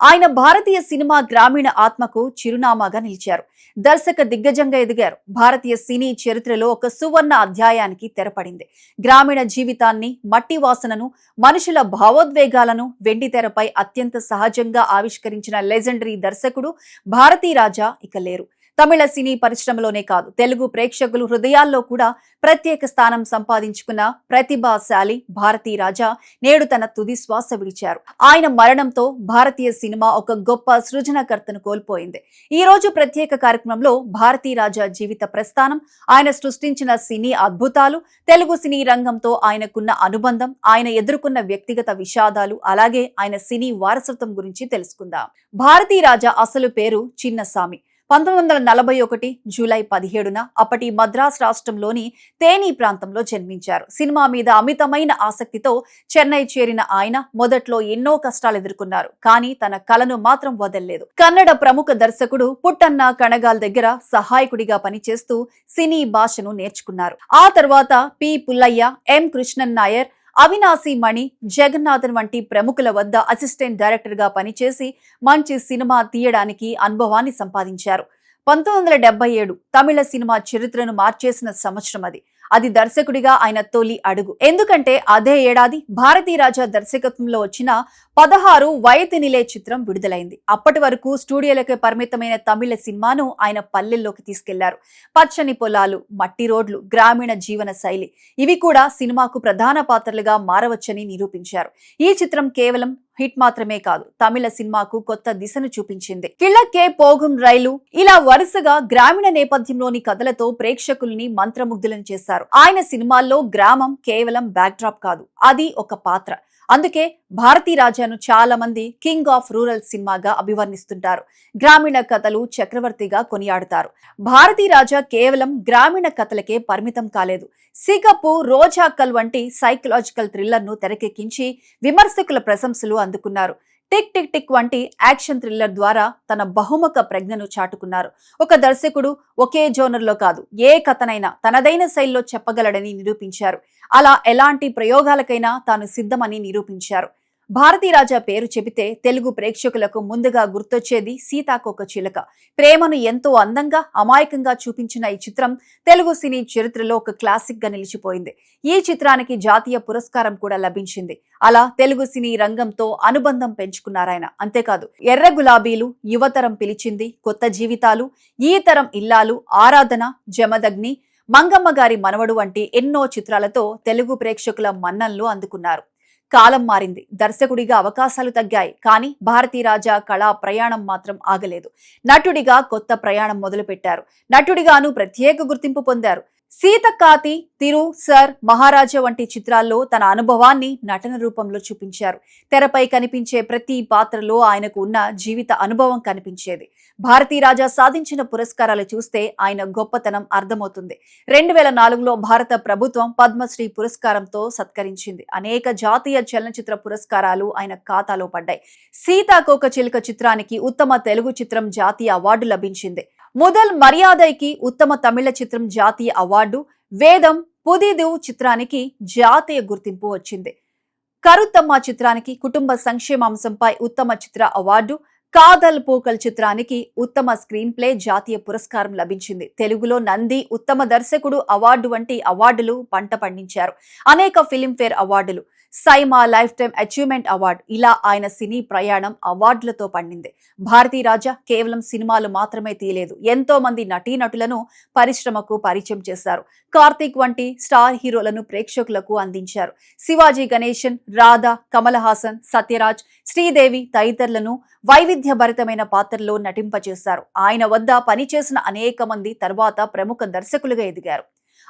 ఆయన భారతీయ సినిమా గ్రామీణ ఆత్మకు చిరునామాగా నిలిచారు. దర్శక దిగ్గజంగా ఎదిగారు. భారతీయ సినీ చరిత్రలో ఒక సువర్ణ అధ్యాయానికి తెరపడింది. గ్రామీణ జీవితాన్ని, మట్టి వాసనను, మనుషుల భావోద్వేగాలను వెండితెరపై అత్యంత సహజంగా ఆవిష్కరించిన లెజెండరీ దర్శకుడు భారతీరాజా ఇక లేరు. తమిళ సినీ పరిశ్రమలోనే కాదు, తెలుగు ప్రేక్షకులు హృదయాల్లో కూడా ప్రత్యేక స్థానం సంపాదించుకున్న ప్రతిభాశాలి భారతీరాజా నేడు తన తుది శ్వాస విడిచారు. ఆయన మరణంతో భారతీయ సినిమా ఒక గొప్ప సృజనకర్తను కోల్పోయింది. ఈ రోజు ప్రత్యేక కార్యక్రమంలో భారతీరాజా జీవిత ప్రస్థానం, ఆయన సృష్టించిన సినీ అద్భుతాలు, తెలుగు సినీ రంగంతో ఆయనకున్న అనుబంధం, ఆయన ఎదుర్కొన్న వ్యక్తిగత విషాదాలు, అలాగే ఆయన సినీ వారసత్వం గురించి తెలుసుకుందాం. భారతీరాజా అసలు పేరు చిన్నస్వామి. 1941 జూలై 17న అప్పటి మద్రాస్ రాష్ట్రంలోని తేని ప్రాంతంలో జన్మించారు. సినిమా మీద అమితమైన ఆసక్తితో చెన్నై చేరిన ఆయన మొదట్లో ఎన్నో కష్టాలు ఎదుర్కొన్నారు. కానీ తన కలను మాత్రం వదల్లేదు. కన్నడ ప్రముఖ దర్శకుడు పుట్టన్న కణగాల్ దగ్గర సహాయకుడిగా పనిచేస్తూ సినీ భాషను నేర్చుకున్నారు. ఆ తర్వాత పి పుల్లయ్య, ఎం కృష్ణన్ నాయర్, అవినాశి మణి, జగన్నాథన్ వంటి ప్రముఖుల వద్ద అసిస్టెంట్ డైరెక్టర్ గా పనిచేసి మంచి సినిమా తీయడానికి అనుభవాన్ని సంపాదించారు. 1977 తమిళ సినిమా చరిత్రను మార్చేసిన సంవత్సరం అది దర్శకుడిగా ఆయన తొలి అడుగు. ఎందుకంటే అదే ఏడాది భారతీరాజా దర్శకత్వంలో వచ్చిన 16 వయతినిలే చిత్రం విడుదలైంది. అప్పటి వరకు స్టూడియోలకే పరిమితమైన తమిళ సినిమాను ఆయన పల్లెల్లోకి తీసుకెళ్లారు. పచ్చని పొలాలు, మట్టి రోడ్లు, గ్రామీణ జీవన శైలి ఇవి కూడా సినిమాకు ప్రధాన పాత్రలుగా మారవచ్చని నిరూపించారు. ఈ చిత్రం కేవలం హిట్ మాత్రమే కాదు, తమిళ సినిమాకు కొత్త దిశను చూపించింది. కిళ్ళకే పోగుం రైలు ఇలా వరుసగా గ్రామీణ నేపథ్యంలోని కథలతో ప్రేక్షకుల్ని మంత్రముగ్ధులను చేశారు. ఆయన సినిమాల్లో గ్రామం కేవలం బ్యాక్ డ్రాప్ కాదు, అది ఒక పాత్ర. అందుకే భారతీరాజాను చాలా మంది కింగ్ ఆఫ్ రూరల్ సినిమాగా అభివర్ణిస్తుంటారు. గ్రామీణ కథలు చక్రవర్తిగా కొనియాడుతారు. భారతీరాజా కేవలం గ్రామీణ కథలకే పరిమితం కాలేదు. సిగపు, రోజాకల్ వంటి సైకలాజికల్ థ్రిల్లర్ ను తెరకెక్కించి విమర్శకుల ప్రశంసలు అందుకున్నారు. టిక్ టిక్ టిక్ వంటి యాక్షన్ థ్రిల్లర్ ద్వారా తన బహుముఖ ప్రజ్ఞను చాటుకున్నారు. ఒక దర్శకుడు ఒకే జోనర్లో కాదు, ఏ కథనైనా తనదైన శైలిలో చెప్పగలడని నిరూపించారు. అలా ఎలాంటి ప్రయోగాలకైనా తాను సిద్ధమని నిరూపించారు. భారతీరాజా పేరు చెబితే తెలుగు ప్రేక్షకులకు ముందుగా గుర్తొచ్చేది సీతాకోక చిలుక. ప్రేమను ఎంతో అందంగా, అమాయకంగా చూపించిన ఈ చిత్రం తెలుగు సినీ చరిత్రలో ఒక క్లాసిక్ గా నిలిచిపోయింది. ఈ చిత్రానికి జాతీయ పురస్కారం కూడా లభించింది. అలా తెలుగు సినీ రంగంతో అనుబంధం పెంచుకున్నారాయన. అంతేకాదు, ఎర్ర గులాబీలు, యువతరం పిలిచింది, కొత్త జీవితాలు, ఈ తరం ఇల్లాలు, ఆరాధన, జమదగ్ని, మంగమ్మ గారి మనవడు వంటి ఎన్నో చిత్రాలతో తెలుగు ప్రేక్షకుల మన్ననలు అందుకున్నారు. కాలం మారింది, దర్శకుడిగా అవకాశాలు తగ్గాయి, కానీ భారతీరాజా కళా ప్రయాణం మాత్రం ఆగలేదు. నటుడిగా కొత్త ప్రయాణం మొదలుపెట్టారు. నటుడిగాను ప్రత్యేక గుర్తింపు పొందారు. సీతకాతి, తిరు, సర్, మహారాజా వంటి చిత్రాల్లో తన అనుభవాన్ని నటన రూపంలో చూపించారు. తెరపై కనిపించే ప్రతి పాత్రలో ఆయనకు ఉన్న జీవిత అనుభవం కనిపించేది. భారతీరాజా సాధించిన పురస్కారాలు చూస్తే ఆయన గొప్పతనం అర్థమవుతుంది. 2004లో భారత ప్రభుత్వం పద్మశ్రీ పురస్కారంతో సత్కరించింది. అనేక జాతీయ చలనచిత్ర పురస్కారాలు ఆయన ఖాతాలో పడ్డాయి. సీతాకోక చిలుక చిత్రానికి ఉత్తమ తెలుగు చిత్రం జాతీయ అవార్డు లభించింది. ముదల్ మర్యాదైకి ఉత్తమ తమిళ చిత్రం జాతీయ అవార్డు, వేదం పుదిదు చిత్రానికి జాతీయ గుర్తింపు వచ్చింది. కరుత్తమ్మ చిత్రానికి కుటుంబ సంక్షేమ అంశంపై ఉత్తమ చిత్ర అవార్డు, కాదల్ పూకల్ చిత్రానికి ఉత్తమ స్క్రీన్ ప్లే జాతీయ పురస్కారం లభించింది. తెలుగులో నంది ఉత్తమ దర్శకుడు అవార్డు వంటి అవార్డులు పంట పండించారు. అనేక ఫిలింఫేర్ అవార్డులు, SIIMA lifetime achievement award, ఇలా ఆయన సినీ ప్రయాణం అవార్డులతో పండింది. భారతీరాజా కేవలం సినిమాలు మాత్రమే తీయలేదు, ఎంతో మంది నటీనటులను పరిశ్రమకు పరిచయం చేశారు. కార్తీక్ వంటి స్టార్ హీరోలను ప్రేక్షకులకు అందించారు. శివాజీ గణేశన్, రాధా, కమల్ హాసన్, సత్యరాజ్, శ్రీదేవి తదితరులను వైవిధ్యభరితమైన పాత్రల్లో నటింపచేశారు. ఆయన వద్ద పనిచేసిన అనేక మంది తర్వాత ప్రముఖ దర్శకులుగా ఎదిగారు.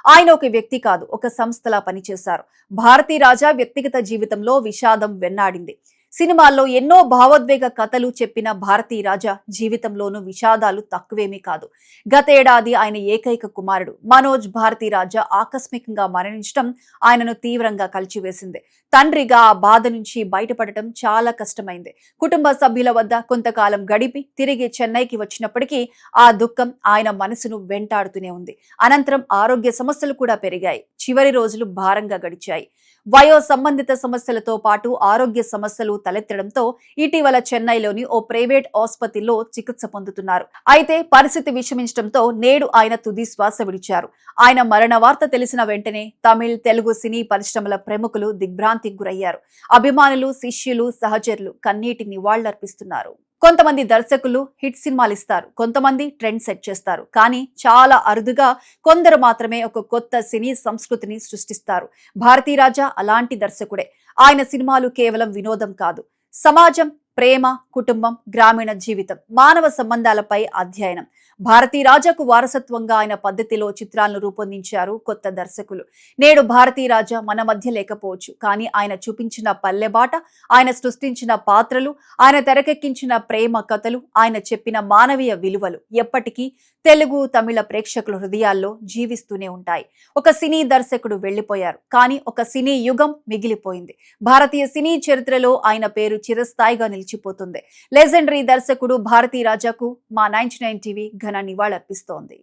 ఆయన ఒక వ్యక్తి కాదు, ఒక సంస్థలా పనిచేశారు. భారతీరాజా వ్యక్తిగత జీవితంలో విషాదం వెన్నాడింది. సినిమాల్లో ఎన్నో భావోద్వేగ కథలు చెప్పిన భారతీరాజా జీవితంలోనూ విషాదాలు తక్కువేమీ కాదు. గతేడాది ఆయన ఏకైక కుమారుడు మనోజ్ భారతీరాజా ఆకస్మికంగా మరణించడం ఆయనను తీవ్రంగా కలిచివేసింది. తండ్రిగా ఆ బాధ నుంచి బయటపడటం చాలా కష్టమైంది. కుటుంబ సభ్యుల వద్ద కొంతకాలం గడిపి తిరిగి చెన్నైకి వచ్చినప్పటికీ ఆ దుఃఖం ఆయన మనసును వెంటాడుతూనే ఉంది. అనంతరం ఆరోగ్య సమస్యలు కూడా పెరిగాయి. చివరి రోజులు భారంగా గడిచాయి. వయో సంబంధిత సమస్యలతో పాటు ఆరోగ్య సమస్యలు తలెత్తడంతో ఇటీవల చెన్నైలోని ఓ ప్రైవేట్ ఆసుపత్రిలో చికిత్స పొందుతున్నారు. అయితే పరిస్థితి విషమించడంతో నేడు ఆయన తుది శ్వాస విడిచారు. ఆయన మరణ వార్త తెలిసిన వెంటనే తమిళ్, తెలుగు సినీ పరిశ్రమల ప్రముఖులు దిగ్భ్రాంతికి గురయ్యారు. అభిమానులు, శిష్యులు, సహచరులు కన్నీటి నివాళులర్పిస్తున్నారు. కొంతమంది దర్శకులు హిట్ సినిమాలు ఇస్తారు, కొంతమంది ట్రెండ్ సెట్ చేస్తారు. కానీ చాలా అరుదుగా కొందరు మాత్రమే ఒక కొత్త సినీ సంస్కృతిని సృష్టిస్తారు. భారతీరాజా అలాంటి దర్శకుడే. ఆయన సినిమాలు కేవలం వినోదం కాదు, సమాజం, ప్రేమ, కుటుంబం, గ్రామీణ జీవితం, మానవ సంబంధాలపై అధ్యయనం. భారతీరాజాకు వారసత్వంగా ఆయన పద్ధతిలో చిత్రాలను రూపొందించారు కొత్త దర్శకులు. నేడు భారతీరాజా మన మధ్య లేకపోవచ్చు, కానీ ఆయన చూపించిన పల్లెబాట, ఆయన సృష్టించిన పాత్రలు, ఆయన తెరకెక్కించిన ప్రేమ కథలు, ఆయన చెప్పిన మానవీయ విలువలు ఎప్పటికీ తెలుగు, తమిళ ప్రేక్షకుల హృదయాల్లో జీవిస్తూనే ఉంటాయి. ఒక సినీ దర్శకుడు వెళ్లిపోయారు, కానీ ఒక సినీ యుగం మిగిలిపోయింది. భారతీయ సినీ చరిత్రలో ఆయన పేరు చిరస్థాయిగా నిలిచిపోతుంది. లెజెండరీ దర్శకుడు భారతీరాజాకు మా 99 టీవీ ఘన నివాళులర్పిస్తోంది.